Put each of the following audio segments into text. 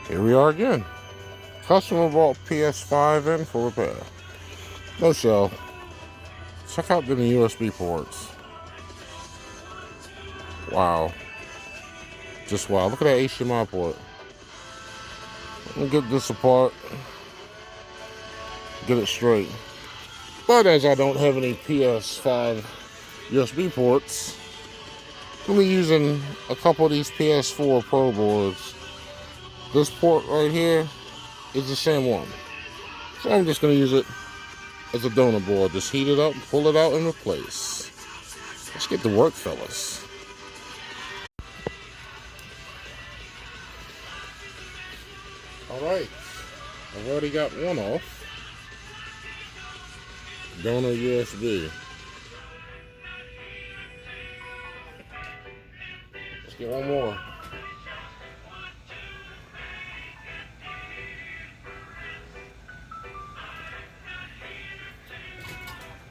Here we are again. Customer brought PS5 in for repair. No show. Check out the USB ports. Wow. Just wow. Look at that HDMI port. Let me get this apart. Get it straight. But as I don't have any PS5 USB ports, we'll be using a couple of these PS4 Pro boards. This port right here is the same one. So I'm just going to use it as a donor board. Just heat it up, pull it out, and replace. Let's get to work, fellas. Alright, I've already got one off. Donor USB. Let's get one more.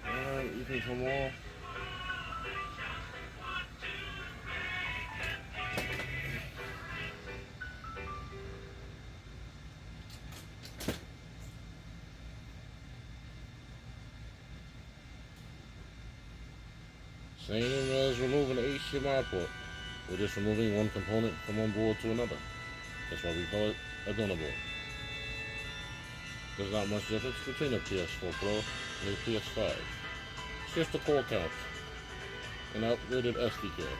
Alright, you can come off. Same as removing the HDMI port. We're just removing one component from one board to another. That's why we call it a donor board. There's not much difference between a PS4 Pro and a PS5. It's just a core count, an upgraded SD card.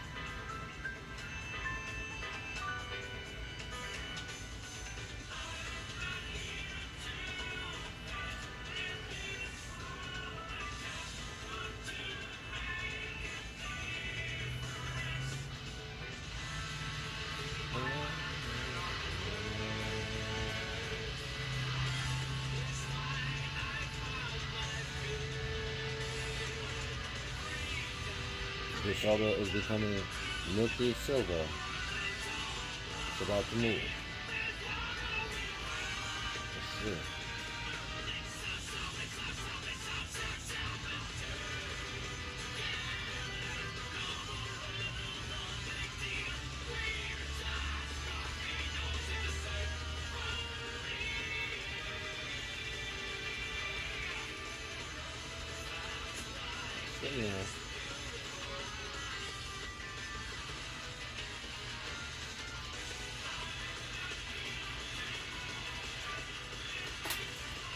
This solder is becoming milky silver. It's about to move. Let's see. Yeah.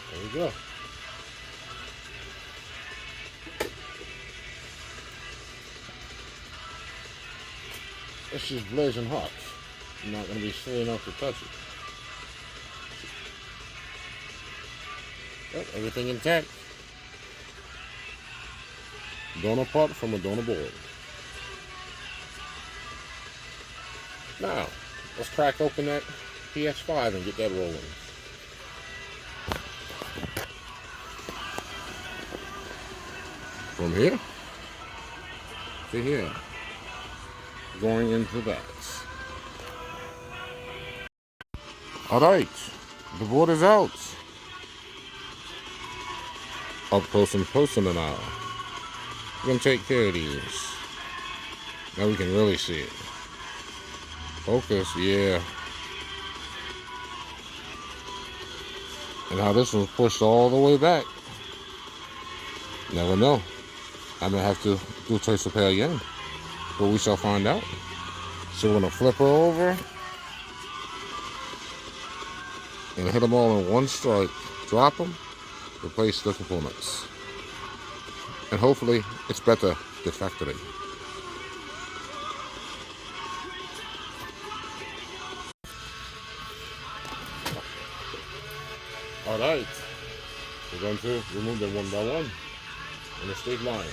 There we go. It's just blazing hot. I'm not going to be silly enough to touch it. Yep, everything intact. Donor part from a donor board. Now, let's crack open that PS5 and get that rolling. From here to here, going into that. Alright, the board is out. Up close and personal now. We're going to take care of these. Now we can really see it. Focus, yeah. And how this was pushed all the way back. Never know. I may have to do trace repair again. But we shall find out. So we're going to flip her over. And hit them all in one strike. Drop them. Replace the components. And hopefully it's better than factory. Alright. We're going to remove them one by one in a straight line.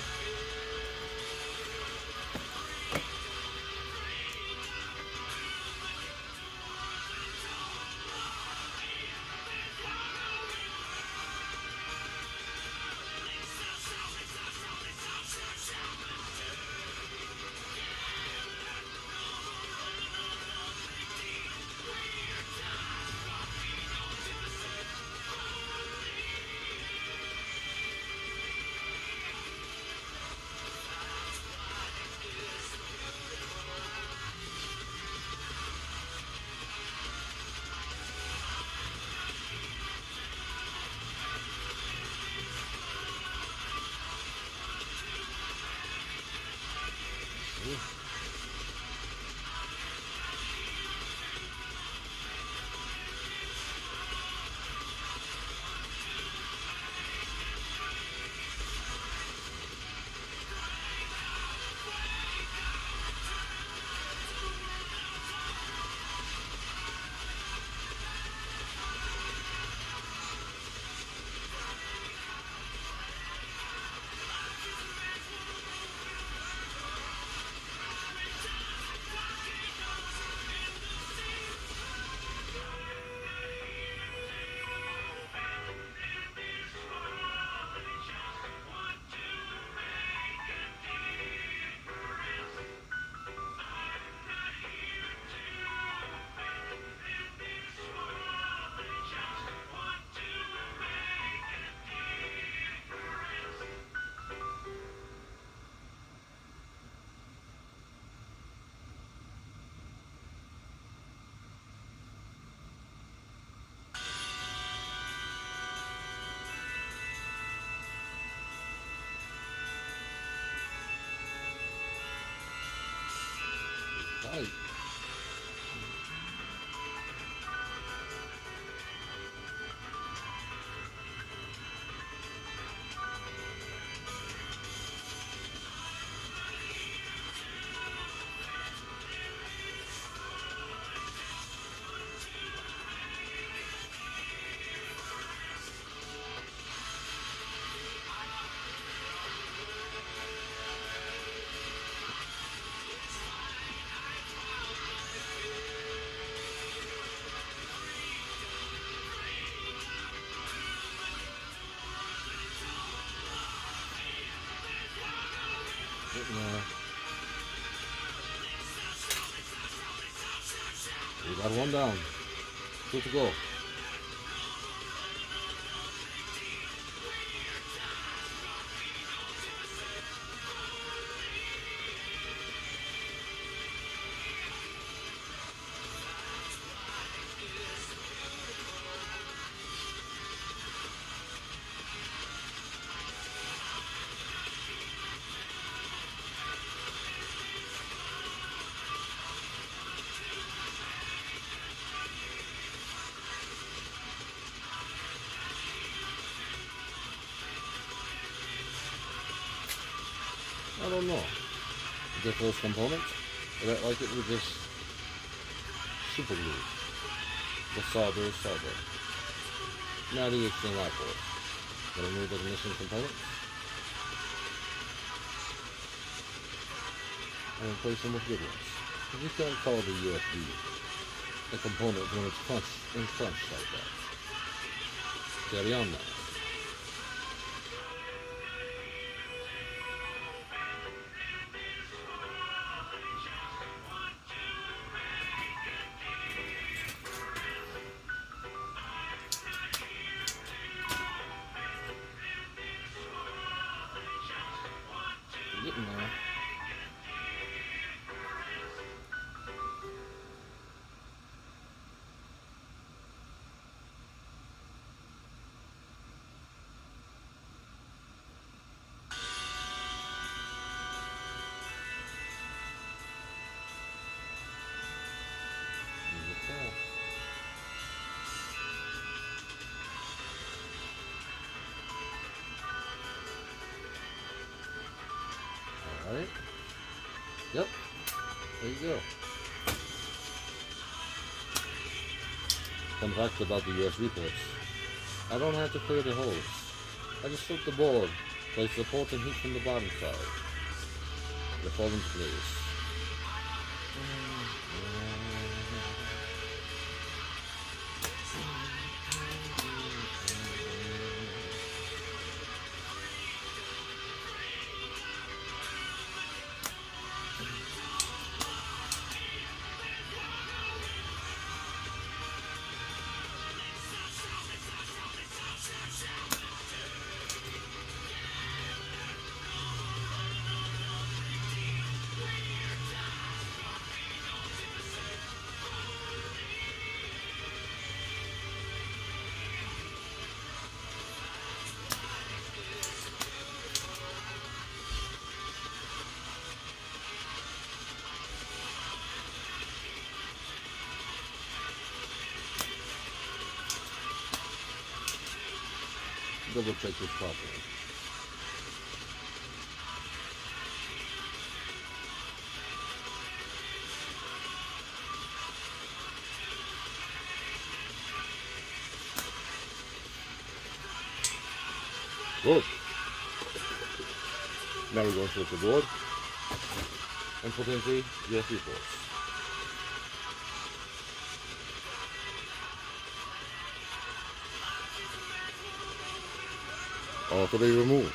Alright. We got one down. Two to go. I don't know. Get those components. I don't like it with this super glue. The solder is solder. Now the HDMI port. Gonna remove the missing components. And replace them with good ones. You can't call the USB a component when it's crunched like that. Carry on now. Getting there. Alright. Yep. There you go. Fun fact about the USB ports. I don't have to clear the holes. I just flip the board, place the port and heat from the bottom side. They fall into place. Double check this properly. Good. Now we're going to flip the board and put in the USB ports. All to be removed.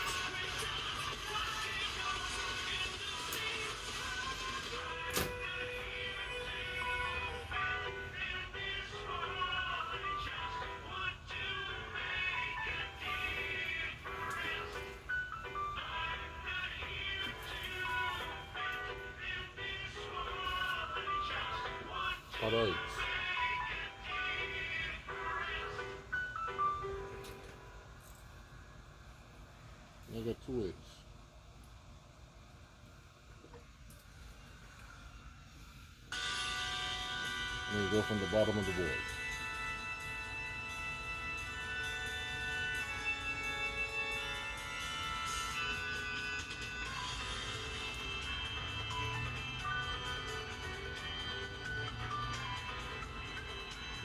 All right. I got 2 ways. to go from the bottom of the board.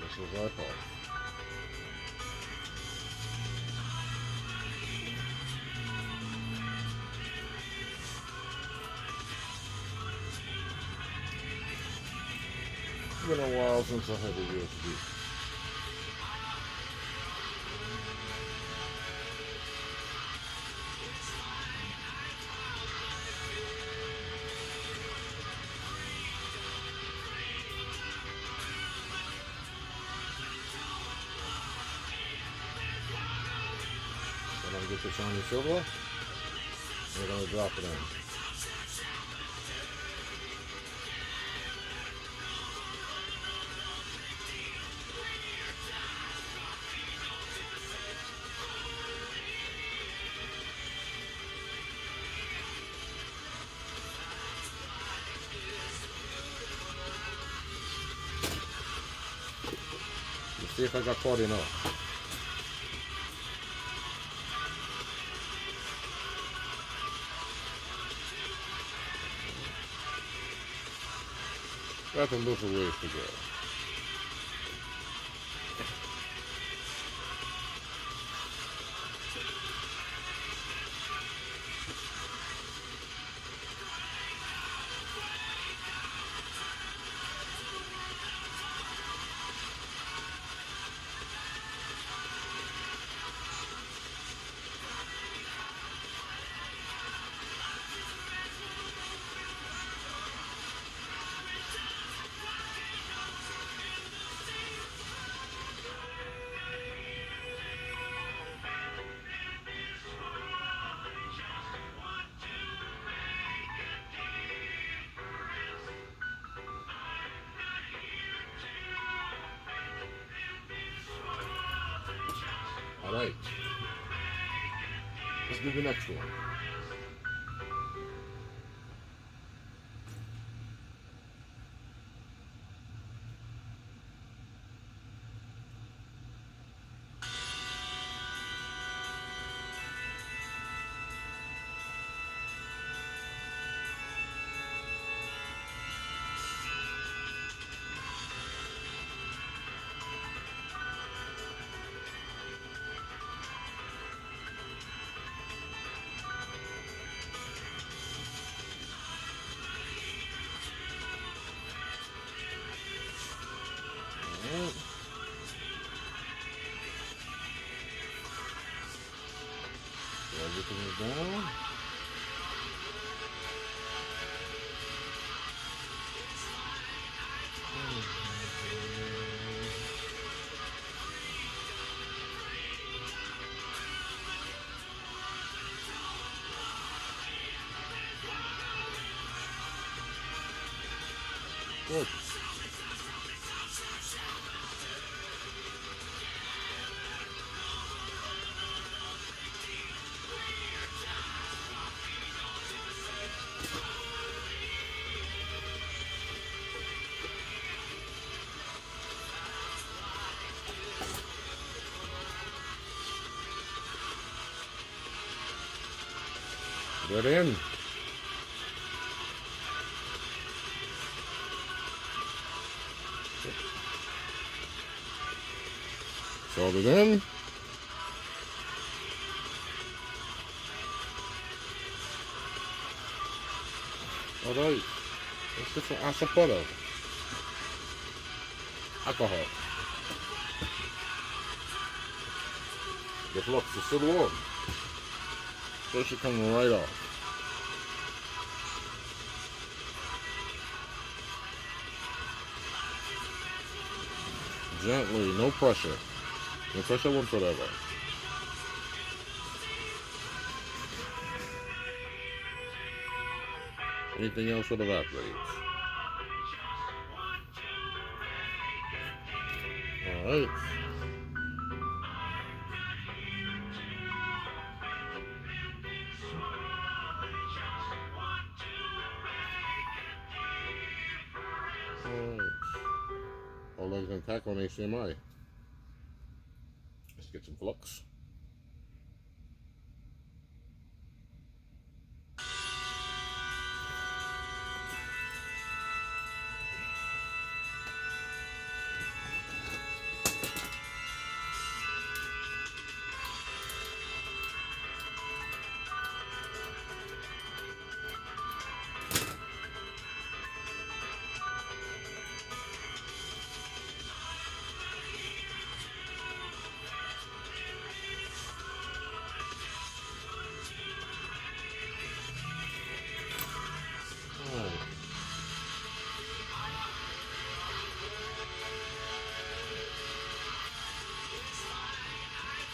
This is our part. It's been a while since I had a USB. So I'm going to get this on the silver. We're going to drop it in. Let's see if I got caught enough. That's a little ways to go. Alright, let's do the next one. So everything is down. Good. Good in. Solve it in. Alright. Let's get some asaporo. Alcohol. The flux is still warm. So it should come right off. Gently, no pressure. No pressure whatsoever. Anything else would evaporate. Alright. using tack on HDMI. Let's get some flux.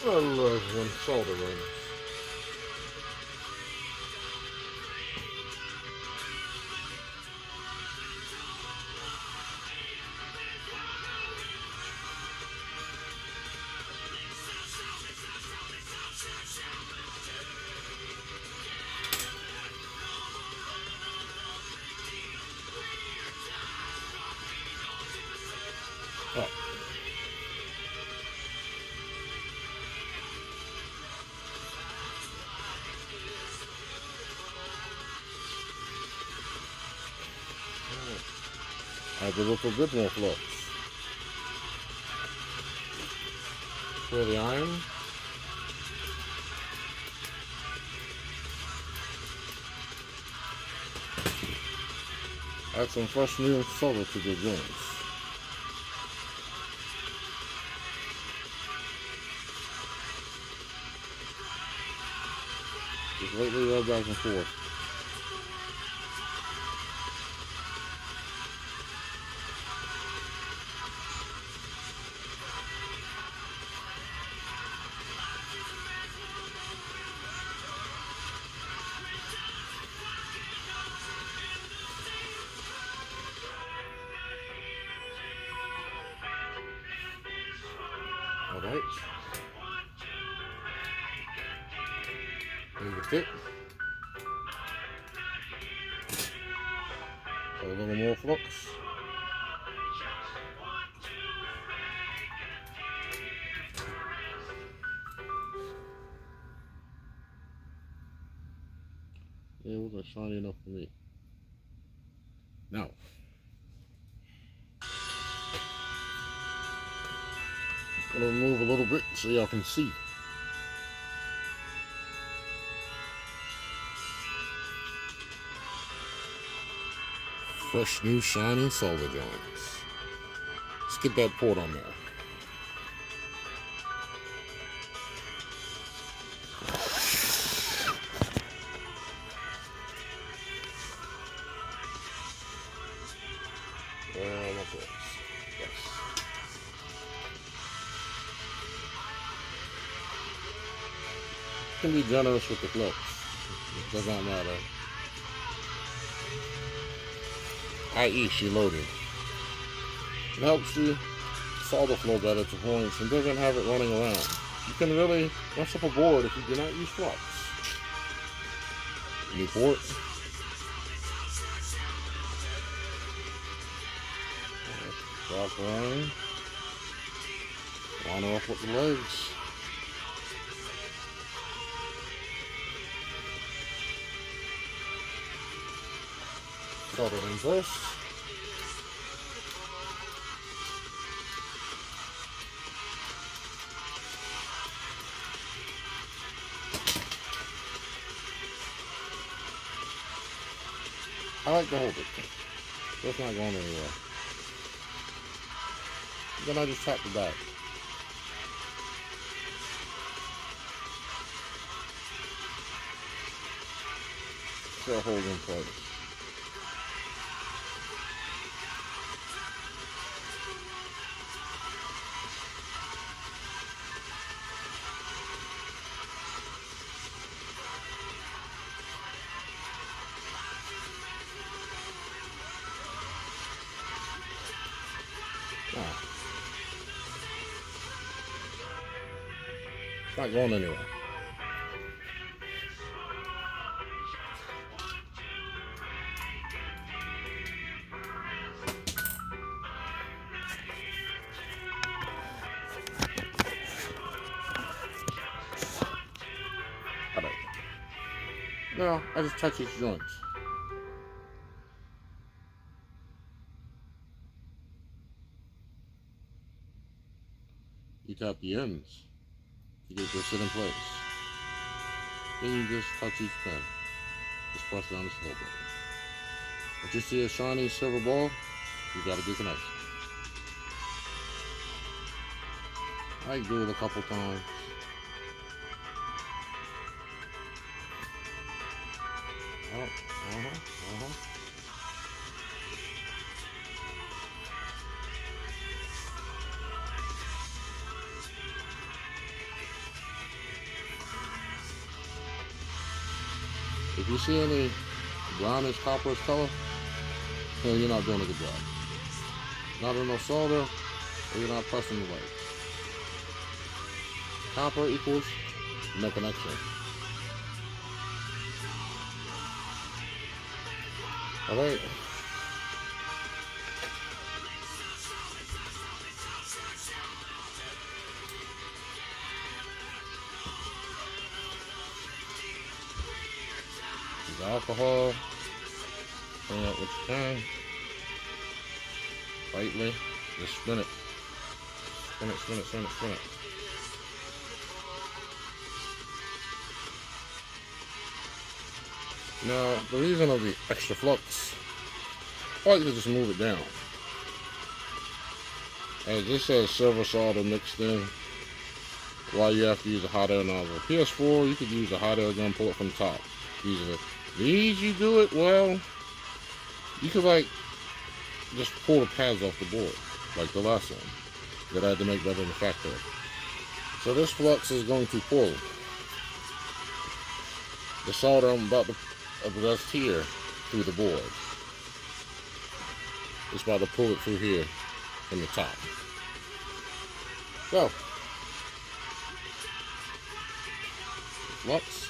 I love when solder runs. Oh. I have to look for a bit more flux. For the iron. Add some fresh new solder to the joints. Just lightly rub back and forth. Alright. Leave it. A little more flux. It wasn't shiny enough for me. Now, I'm going to move a little bit so y'all can see. Fresh new shiny solder joints. Let's get that port on there. Yes. You can be generous with the flux. It does not matter. I.e. she loaded. It helps the solder flow better to points and doesn't have it running around. You can really mess up a board if you do not use flux. New port. Drop line. Line her up with the legs. Solder in first. I like to hold it. It's not going anywhere. Then I just tap the back. So hold in place. It's not going anywhere. No, I just touch each joint. You tap the ends to get it to sit in place. Then you just touch each pin. Just press down this little bit. If you see a shiny silver ball, you got a good connection. I do it a couple times. If you see any brownish, copperish color, then you're not doing a good job. Not enough solder, or you're not pressing the right. Copper equals no connection. Alright. The alcohol, bring out what you can. Lightly, just spin it. Spin it, spin it, spin it, spin it. Now, the reason of the extra flux, I like to just move it down. As this says silver solder mixed in, why you have to use a hot air nozzle. PS4, you could use a hot air gun, pull it from the top easily. These, you do it, well, you could like just pull the pads off the board, like the last one that I had to make better in the factory. So this flux is going to pull the solder I'm about to adjust here through the board. It's about to pull it through here from the top. So, flux,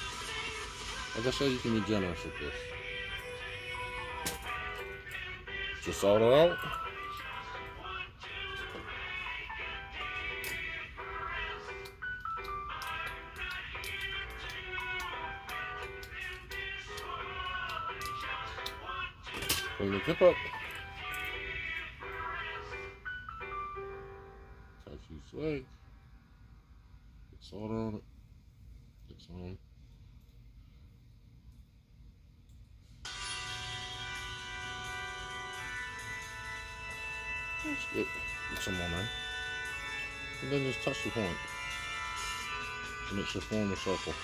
like I said, you can be generous with this. Just solder out. Bring the tip up. Touch each leg. Get solder on it. Get some. Get some on there. And then just touch the point. And it should form a circle.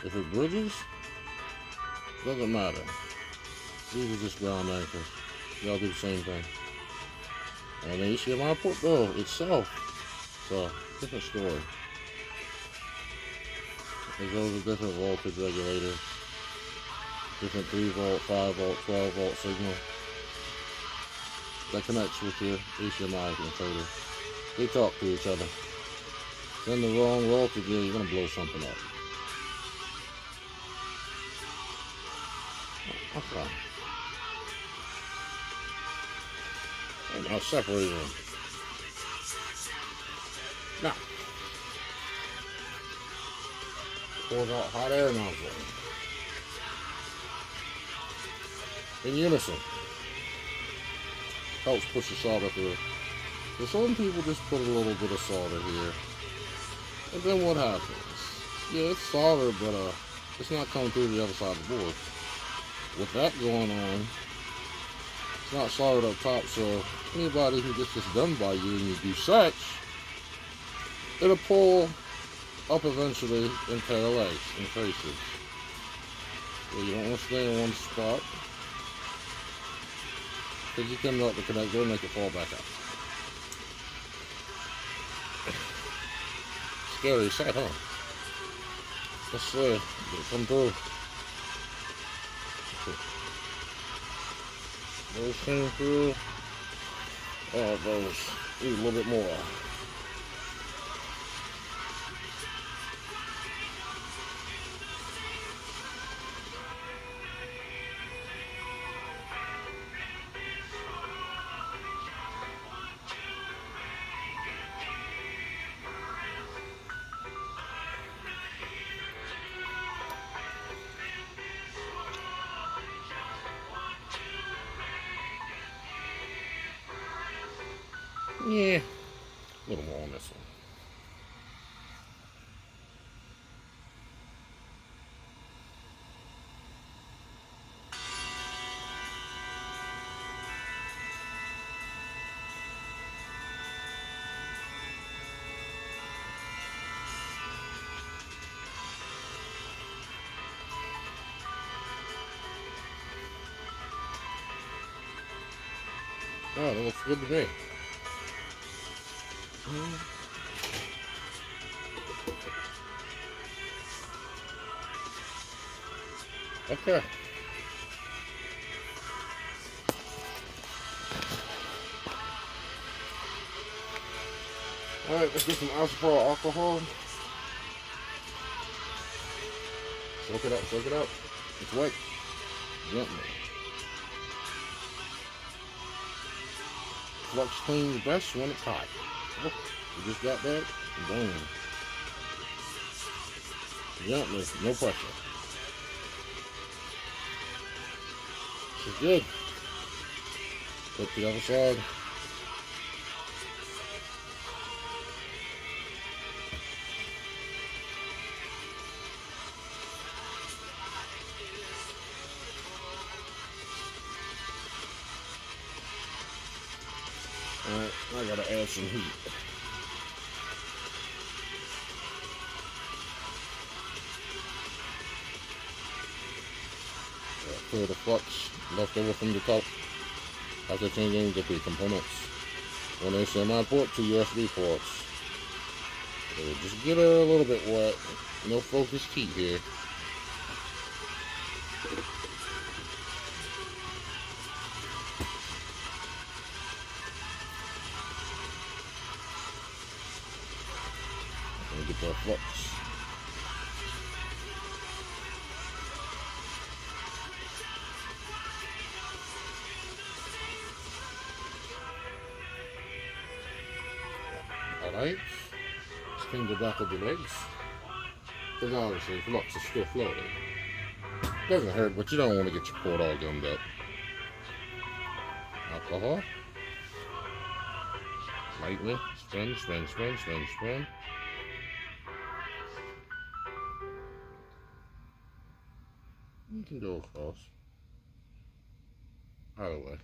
If it bridges, doesn't matter. These are just ground anchors. Y'all do the same thing. And the HDMI port though itself, it's a different story. Because those are different voltage regulators. Different 3 volt, 5 volt, 12 volt signal. That connects with your HDMI controller. They talk to each other. Send the wrong voltage, you're gonna blow something up. Okay. And I'll separate them. Now, pour out hot air nozzle. In unison. Helps push the solder through. So some people just put a little bit of solder here. And then what happens? Yeah, it's solder, but it's not coming through the other side of the board. With that going on, it's not soldered up top, so anybody who gets this done by you and you do such, it'll pull up eventually in parallels, in faces. So you don't want to stay in one spot, because you can melt the connector and make it fall back out. Scary sight, huh? Let's see, did it come through? Those came through. Oh, those need a little bit more. Yeah, a little more on this one. Oh, that looks good to me. Okay. Alright, let's get some isopropyl alcohol. Soak it up, soak it up. It's wet. Gently. Flux cleans best when it's hot. Oh, we just got that. Boom. Gently, no pressure. This is good. Flip the other side. Alright, I gotta add some heat. Clear the flux left over from the top. After changing the three components. One HDMI port, two USB ports. So just get it a little bit wet. No focused heat here. And get that flux. Alright, let's clean the back of the legs. Because obviously flux is still floating. Doesn't hurt, but you don't want to get your port all gummed up. Alcohol. Lightly. Spin, spin, spin, spin, spin. You can go across. Either way.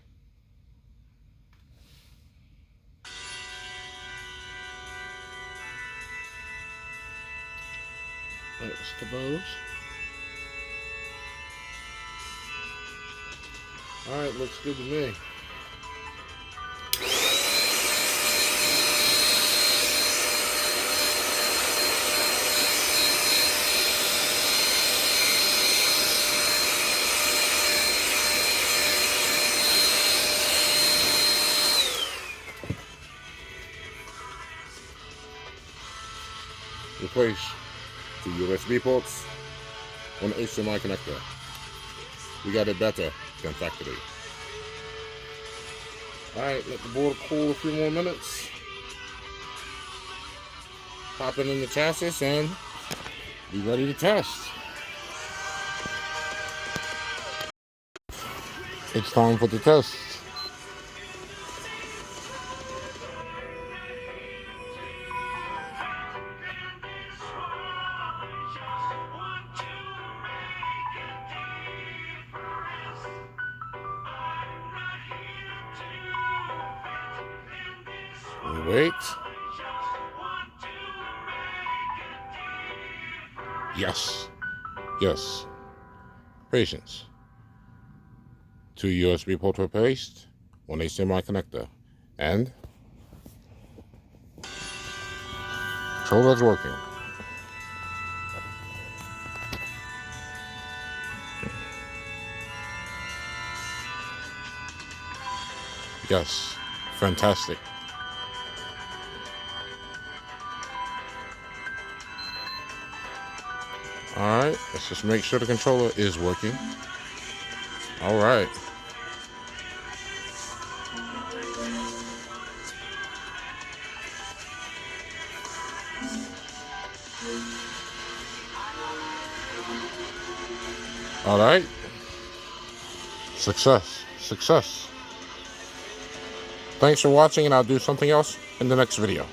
That's the bows. Alright, looks good to me. Replace two USB ports, one HDMI connector. We got it better than factory. Alright, let the board cool a few more minutes. Pop it in the chassis and be ready to test. It's time for the test. Wait. Yes. Yes. Patience. Two USB ports replaced, one HDMI connector, and controller's working. Yes. Fantastic. Alright, let's just make sure the controller is working. Alright. Alright. Success. Success. Thanks for watching, and I'll do something else in the next video.